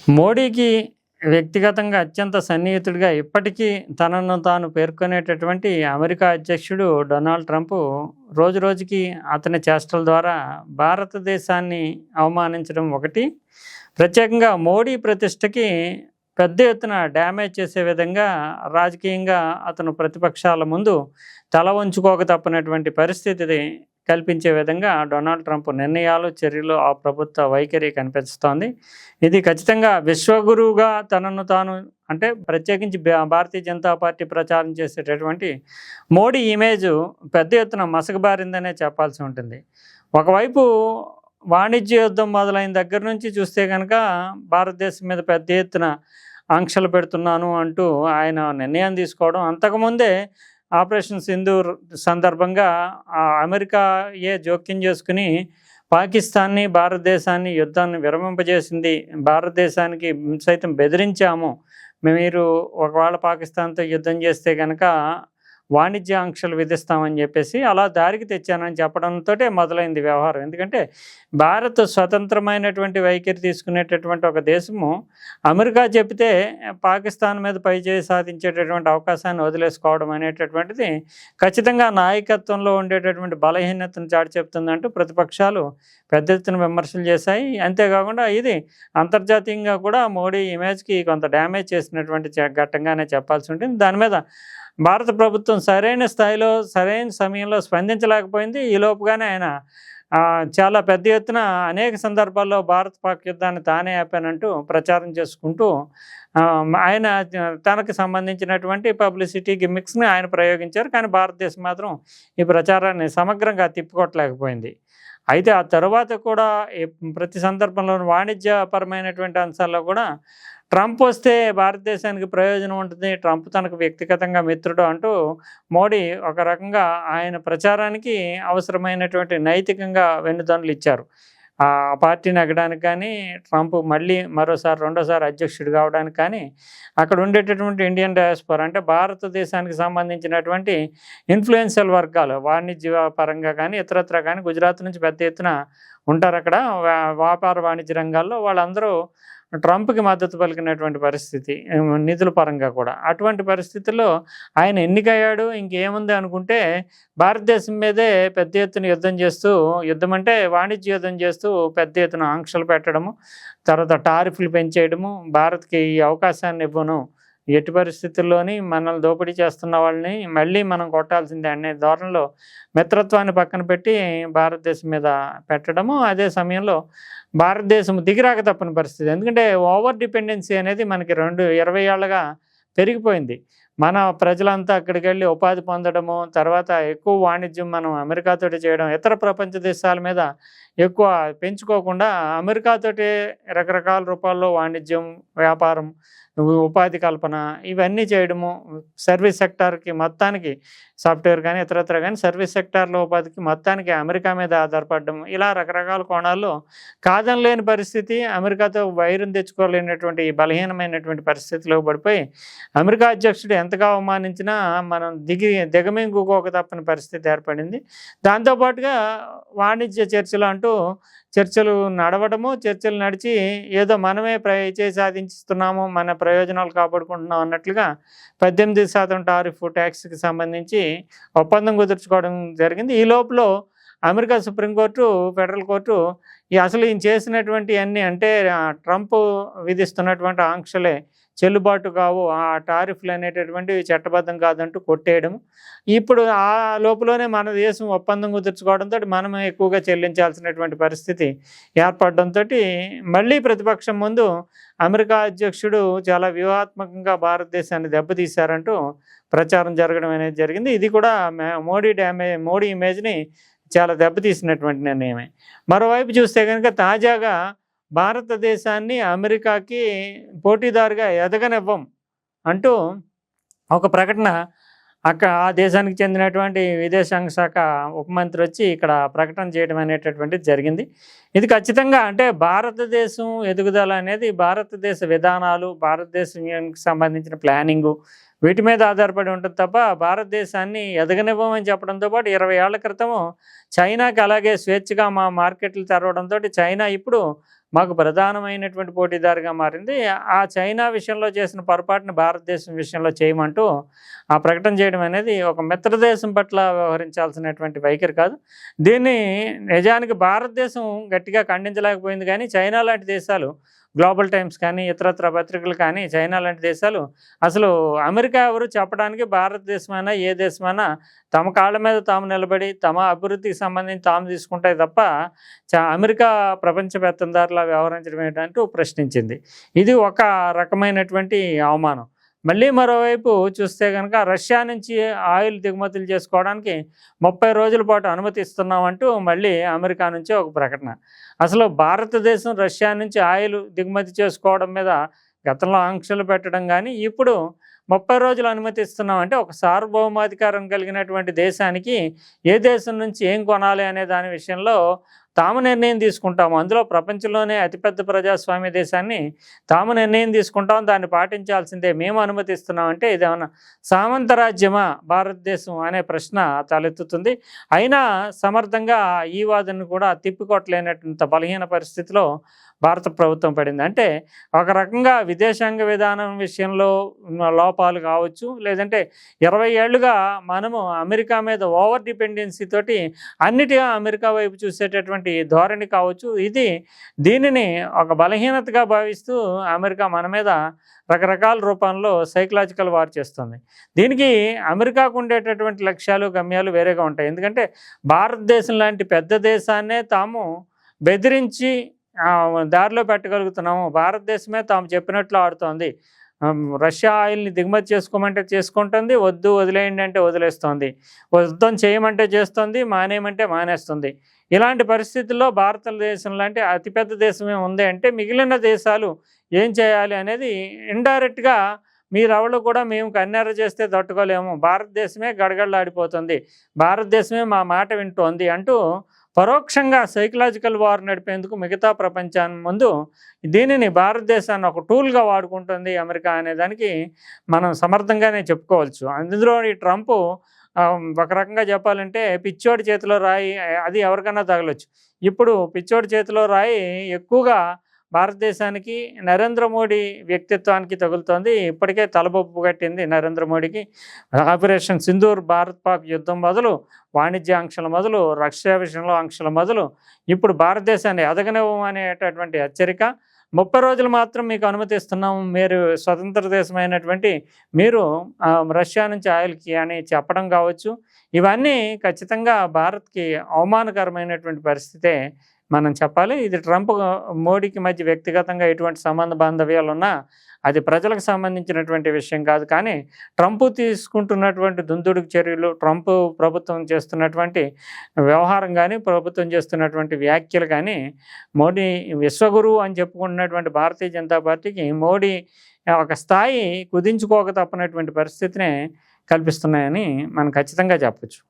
మోడీకి వ్యక్తిగతంగా అత్యంత సన్నిహితుడిగా ఇప్పటికీ తనను తాను పేర్కొనేటటువంటి అమెరికా అధ్యక్షుడు డొనాల్డ్ ట్రంప్ రోజురోజుకి అతని చేష్టల ద్వారా భారతదేశాన్ని అవమానించడం ఒకటి, ప్రత్యేకంగా మోడీ ప్రతిష్టకి పెద్ద ఎత్తున డ్యామేజ్ చేసే విధంగా రాజకీయంగా అతను ప్రతిపక్షాల ముందు తల వంచుకోక తప్పనటువంటి పరిస్థితిని కల్పించే విధంగా డొనాల్డ్ ట్రంప్ నిర్ణయాలు, చర్యలు, ఆ ప్రభుత్వ వైఖరి కనిపిస్తోంది. ఇది ఖచ్చితంగా విశ్వగురువుగా తనను తాను అంటే ప్రత్యేకించి భారతీయ జనతా పార్టీ ప్రచారం చేసేటటువంటి మోడీ ఇమేజ్ పెద్ద ఎత్తున మసకబారిందనే చెప్పాల్సి ఉంటుంది. ఒకవైపు వాణిజ్య యుద్ధం మొదలైన దగ్గర నుంచి చూస్తే కనుక భారతదేశం మీద పెద్ద ఎత్తున ఆంక్షలు పెడుతున్నాను అంటూ ఆయన నిర్ణయం తీసుకోవడం, అంతకుముందే ఆపరేషన్ సింధూర్ సందర్భంగా అమెరికా జోక్యం చేసుకుని పాకిస్తాన్ని, భారతదేశాన్ని యుద్ధాన్ని విరమింపజేసింది. భారతదేశానికి సైతం బెదిరించాము, మీరు ఒకవేళ పాకిస్తాన్తో యుద్ధం చేస్తే కనుక వాణిజ్య ఆంక్షలు విధిస్తామని చెప్పేసి అలా దారికి తెచ్చానని చెప్పడంతో మొదలైంది వ్యవహారం. ఎందుకంటే భారత్ స్వతంత్రమైనటువంటి వైఖరి తీసుకునేటటువంటి ఒక దేశము అమెరికా చెబితే పాకిస్తాన్ మీద పైచేయి సాధించేటటువంటి అవకాశాన్ని వదిలేసుకోవడం అనేటటువంటిది ఖచ్చితంగా నాయకత్వంలో ఉండేటటువంటి బలహీనతను చాటి చెప్తుందంటూ ప్రతిపక్షాలు పెద్ద ఎత్తున విమర్శలు చేశాయి. అంతేకాకుండా ఇది అంతర్జాతీయంగా కూడా మోడీ ఇమేజ్కి కొంత డ్యామేజ్ చేసినటువంటి ఘట్టంగానే చెప్పాల్సి ఉంటుంది. దాని మీద భారత ప్రభుత్వం సరైన స్థాయిలో సరైన సమయంలో స్పందించలేకపోయింది. ఈలోపుగానే ఆయన చాలా పెద్ద ఎత్తున అనేక సందర్భాల్లో భారత్ పాక్ యుద్ధాన్ని తానే ఆపానంటూ ప్రచారం చేసుకుంటూ ఆయన తనకు సంబంధించినటువంటి పబ్లిసిటీ గిమ్మిక్స్ని ఆయన ప్రయోగించారు. కానీ భారతదేశం మాత్రం ఈ ప్రచారాన్ని సమగ్రంగా తిప్పుకోవట్లేకపోయింది. అయితే ఆ తర్వాత కూడా ప్రతి సందర్భంలోనూ వాణిజ్యపరమైనటువంటి అంశాల్లో కూడా ట్రంప్ వస్తే భారతదేశానికి ప్రయోజనం ఉంటుంది, ట్రంప్ తనకు వ్యక్తిగతంగా మిత్రుడు అంటూ మోడీ ఒక రకంగా ఆయన ప్రచారానికి అవసరమైనటువంటి నైతికంగా వెన్నుదన్నులు ఇచ్చారు. ఆ పార్టీ నెగ్గడానికి కానీ, ట్రంప్ మళ్ళీ రెండోసారి అధ్యక్షుడు కావడానికి కానీ, అక్కడ ఉండేటటువంటి ఇండియన్ డయాస్పోరా అంటే భారతదేశానికి సంబంధించినటువంటి ఇన్ఫ్లుయెన్షియల్ వర్గాలు వాణిజ్య పరంగా కానీ ఇతరత్ర కానీ గుజరాత్ నుంచి పెద్ద ఎత్తున ఉంటారు. అక్కడ వ్యాపార వాణిజ్య రంగాల్లో వాళ్ళందరూ ట్రంప్కి మద్దతు పలికినటువంటి పరిస్థితి, నిధుల పరంగా కూడా. అటువంటి పరిస్థితుల్లో ఆయన ఎన్నికయ్యాడు, ఇంకేముంది అనుకుంటే భారతదేశం మీదే పెద్ద ఎత్తున యుద్ధం అంటే వాణిజ్య యుద్ధం చేస్తూ పెద్ద ఎత్తున ఆంక్షలు పెట్టడము, తర్వాత టారిఫ్లు పెంచేయడము, భారత్కి ఈ అవకాశాన్ని ఇవ్వను, ఎట్టి పరిస్థితుల్లోని మనల్ని దోపిడీ చేస్తున్న వాళ్ళని మళ్ళీ మనం కొట్టాల్సిందే అనే ధోరణిలో మిత్రత్వాన్ని పక్కన పెట్టి భారతదేశం మీద పెట్టడము, అదే సమయంలో భారతదేశం దిగిరాక తప్పని పరిస్థితి. ఎందుకంటే ఓవర్ డిపెండెన్సీ అనేది మనకి 20 ఏళ్ళగా పెరిగిపోయింది. మన ప్రజలంతా అక్కడికి వెళ్ళి ఉపాధి పొందడము, తర్వాత ఎక్కువ వాణిజ్యం మనం అమెరికాతోటి చేయడం, ఇతర ప్రపంచ దేశాల మీద ఎక్కువ పెంచుకోకుండా అమెరికాతోటి రకరకాల రూపాల్లో వాణిజ్యం, వ్యాపారం, ఉపాధి కల్పన ఇవన్నీ చేయడము, సర్వీస్ సెక్టార్కి మొత్తానికి సాఫ్ట్వేర్ కానీ ఇతరత్ర కానీ సర్వీస్ సెక్టార్లో ఉపాధికి మొత్తానికి అమెరికా మీద ఆధారపడడం, ఇలా రకరకాల కోణాల్లో కాదనలేని పరిస్థితి, అమెరికాతో వైరం తెచ్చుకోలేనటువంటి బలహీనమైనటువంటి పరిస్థితిలో పడిపోయి అమెరికా అధ్యక్షుడు ఎంతగా అవమానించినా మనం దిగమింగుకోక తప్పని పరిస్థితి ఏర్పడింది. దాంతోపాటుగా వాణిజ్య చర్చలు నడవడము, చర్చలు నడిచి ఏదో మనమే సాధిస్తున్నాము, మన ప్రయోజనాలు కాపాడుకుంటున్నాం అన్నట్లుగా 18% టారిఫ్ ట్యాక్స్కి సంబంధించి ఒప్పందం కుదుర్చుకోవడం జరిగింది. ఈ లోపల అమెరికా సుప్రీంకోర్టు, ఫెడరల్ కోర్టు అసలు ఈయన చేసినటువంటి అన్నీ అంటే ట్రంప్ విధిస్తున్నటువంటి ఆంక్షలే చెల్లుబాటు కావు, ఆ టారిఫ్లు అనేటటువంటివి చట్టబద్ధం కాదంటూ కొట్టేయడం. ఇప్పుడు ఆ లోపలనే మన దేశం ఒప్పందం కుదుర్చుకోవడంతో మనం ఎక్కువగా చెల్లించాల్సినటువంటి పరిస్థితి ఏర్పడడంతో మళ్ళీ ప్రతిపక్షం ముందు అమెరికా అధ్యక్షుడు చాలా వ్యూహాత్మకంగా భారతదేశాన్ని దెబ్బతీశారంటూ ప్రచారం జరగడం అనేది జరిగింది. ఇది కూడా మోడీ ఇమేజ్ని చాలా దెబ్బతీసినటువంటి నిర్ణయమే. మరోవైపు చూస్తే కనుక తాజాగా భారతదేశాన్ని అమెరికాకి పోటీదారుగా ఎదగనివ్వం అంటూ ఒక ప్రకటన ఆ దేశానికి చెందినటువంటి విదేశాంగ శాఖ ఉపమంత్రి వచ్చి ఇక్కడ ప్రకటన చేయడం అనేటటువంటిది జరిగింది. ఇది ఖచ్చితంగా అంటే భారతదేశం ఎదుగుదల అనేది భారతదేశ విధానాలు, భారతదేశానికి సంబంధించిన ప్లానింగు, వీటి మీద ఆధారపడి ఉంటుంది తప్ప భారతదేశాన్ని ఎదగనివ్వమని చెప్పడంతో పాటు 20 ఏళ్ల క్రితము చైనాకి అలాగే స్వేచ్ఛగా మా మార్కెట్లు తెరవడంతో చైనా ఇప్పుడు మాకు ప్రధానమైనటువంటి పోటీదారుగా మారింది. ఆ చైనా విషయంలో చేసిన పొరపాటుని భారతదేశం విషయంలో చేయమంటూ ఆ ప్రకటన చేయడం అనేది ఒక మిత్రదేశం పట్ల వ్యవహరించాల్సినటువంటి వైఖరి కాదు. దీన్ని నిజానికి భారతదేశం గట్టిగా ఖండించలేకపోయింది, కానీ చైనా లాంటి దేశాలు, గ్లోబల్ టైమ్స్ కానీ ఇతరత్ర పత్రికలు కానీ, చైనా లాంటి దేశాలు అసలు అమెరికా ఎవరు చెప్పడానికి భారతదేశమైనా ఏ దేశమైనా తమ కాళ్ళ మీద తాము నిలబడి తమ అభివృద్ధికి సంబంధించి తాము తీసుకుంటాయి తప్ప అమెరికా ప్రపంచ పెత్తందారులా వ్యవహరించడం ఏంటంటూ ప్రశ్నించింది. ఇది ఒక రకమైనటువంటి అవమానం. మళ్ళీ మరోవైపు చూస్తే కనుక రష్యా నుంచి ఆయిల్ దిగుమతులు చేసుకోవడానికి 30 రోజుల పాటు అనుమతి ఇస్తున్నామంటూ మళ్ళీ అమెరికా నుంచి ఒక ప్రకటన. అసలు భారతదేశం రష్యా నుంచి ఆయిల్ దిగుమతి చేసుకోవడం మీద గతంలో ఆంక్షలు పెట్టడం కానీ, ఇప్పుడు 30 రోజులు అనుమతిస్తున్నామంటే ఒక సార్వభౌమాధికారం కలిగినటువంటి దేశానికి ఏ దేశం నుంచి ఏం కొనాలి అనే దాని విషయంలో తాము నిర్ణయం తీసుకుంటాము. అందులో ప్రపంచంలోనే అతిపెద్ద ప్రజాస్వామ్య దేశాన్ని తాము నిర్ణయం తీసుకుంటాం, దాన్ని పాటించాల్సిందే, మేము అనుమతిస్తున్నామంటే ఇదేమన్నా సామంతరాజ్యమా భారతదేశం అనే ప్రశ్న తలెత్తుతుంది. అయినా సమర్థంగా ఈ వాదనను కూడా తిప్పికొట్టలేనటువంటి బలహీన పరిస్థితిలో భారత ప్రభుత్వం పడింది. అంటే ఒక రకంగా విదేశాంగ విధానం విషయంలో లోపాలు కావచ్చు, లేదంటే 20 ఏళ్లుగా మనము అమెరికా మీద ఓవర్ డిపెండెన్సీ తోటి అన్నిటిగా అమెరికా వైపు చూసేటటువంటి ధోరణి కావచ్చు. దీనిని ఒక బలహీనతగా భావిస్తూ అమెరికా మన మీద రకరకాల రూపంలో సైకలాజికల్ వార్ చేస్తుంది. దీనికి అమెరికాకు ఉండేటటువంటి లక్ష్యాలు గమ్యాలు వేరేగా ఉంటాయి. ఎందుకంటే భారతదేశం లాంటి పెద్ద దేశాన్నే తాము బెదిరించి దారిలో పెట్టగలుగుతున్నాము, భారతదేశమే తాము చెప్పినట్లు ఆడుతోంది, రష్యా ఆయిల్ని దిగుమతి చేసుకోమంటే చేసుకుంటుంది, వద్దు వదిలేయండి అంటే వదిలేస్తుంది, యుద్ధం చేయమంటే చేస్తుంది, మానేయమంటే మానేస్తుంది. ఇలాంటి పరిస్థితుల్లో భారతదేశం లాంటి అతిపెద్ద దేశమే ఉంది అంటే మిగిలిన దేశాలు ఏం చేయాలి అనేది ఇండైరెక్ట్గా మీరెవరు కూడా మేము కన్నెర్ర చేస్తే తట్టుకోలేము, భారతదేశమే గడగడలాడిపోతుంది, భారతదేశమే మా మాట వింటోంది అంటూ పరోక్షంగా సైకలాజికల్ వార్ నడిపేందుకు మిగతా ప్రపంచాన్ని ముందు దీనిని భారతదేశాన్ని ఒక టూల్గా వాడుకుంటుంది అమెరికా అనేదానికి మనం సమర్థంగానే చెప్పుకోవచ్చు. అందులో ఈ ట్రంప్ ఒక రకంగా చెప్పాలంటే పిచ్చోడి చేతిలో రాయి అది ఎవరికైనా తగలొచ్చు. ఇప్పుడు పిచ్చోడి చేతిలో రాయి ఎక్కువగా భారతదేశానికి నరేంద్ర మోడీ వ్యక్తిత్వానికి తగులుతోంది. ఇప్పటికే తలబొప్పు కట్టింది నరేంద్ర మోడీకి. ఆపరేషన్ సింధూర్, భారత్ పాక్ యుద్ధం మొదలు, వాణిజ్య ఆంక్షల మొదలు, రష్యా విషయంలో ఆంక్షల మొదలు, ఇప్పుడు భారతదేశాన్ని ఎదగనివ్వమనేటటువంటి హెచ్చరిక. 30 రోజులు మాత్రం మీకు అనుమతిస్తున్నాము, మీరు స్వతంత్ర దేశమైనటువంటి మీరు రష్యా నుంచి ఆయిల్కి అని చెప్పడం కావచ్చు. ఇవన్నీ ఖచ్చితంగా భారత్కి అవమానకరమైనటువంటి పరిస్థితే మనం చెప్పాలి. ఇది ట్రంప్ మోడీకి మధ్య వ్యక్తిగతంగా ఎటువంటి సంబంధ బాంధవ్యాలు ఉన్నా అది ప్రజలకు సంబంధించినటువంటి విషయం కాదు. కానీ ట్రంప్ తీసుకుంటున్నటువంటి దుందుడుకు చర్యలు, ట్రంప్ ప్రభుత్వం చేస్తున్నటువంటి వ్యవహారం కానీ, ప్రభుత్వం చేస్తున్నటువంటి వ్యాఖ్యలు కానీ, మోడీ విశ్వగురువు అని చెప్పుకుంటున్నటువంటి భారతీయ జనతా పార్టీకి మోడీ ఒక స్థాయి కుదించుకోక తప్పనటువంటి పరిస్థితిని కల్పిస్తున్నాయని మనం ఖచ్చితంగా చెప్పచ్చు.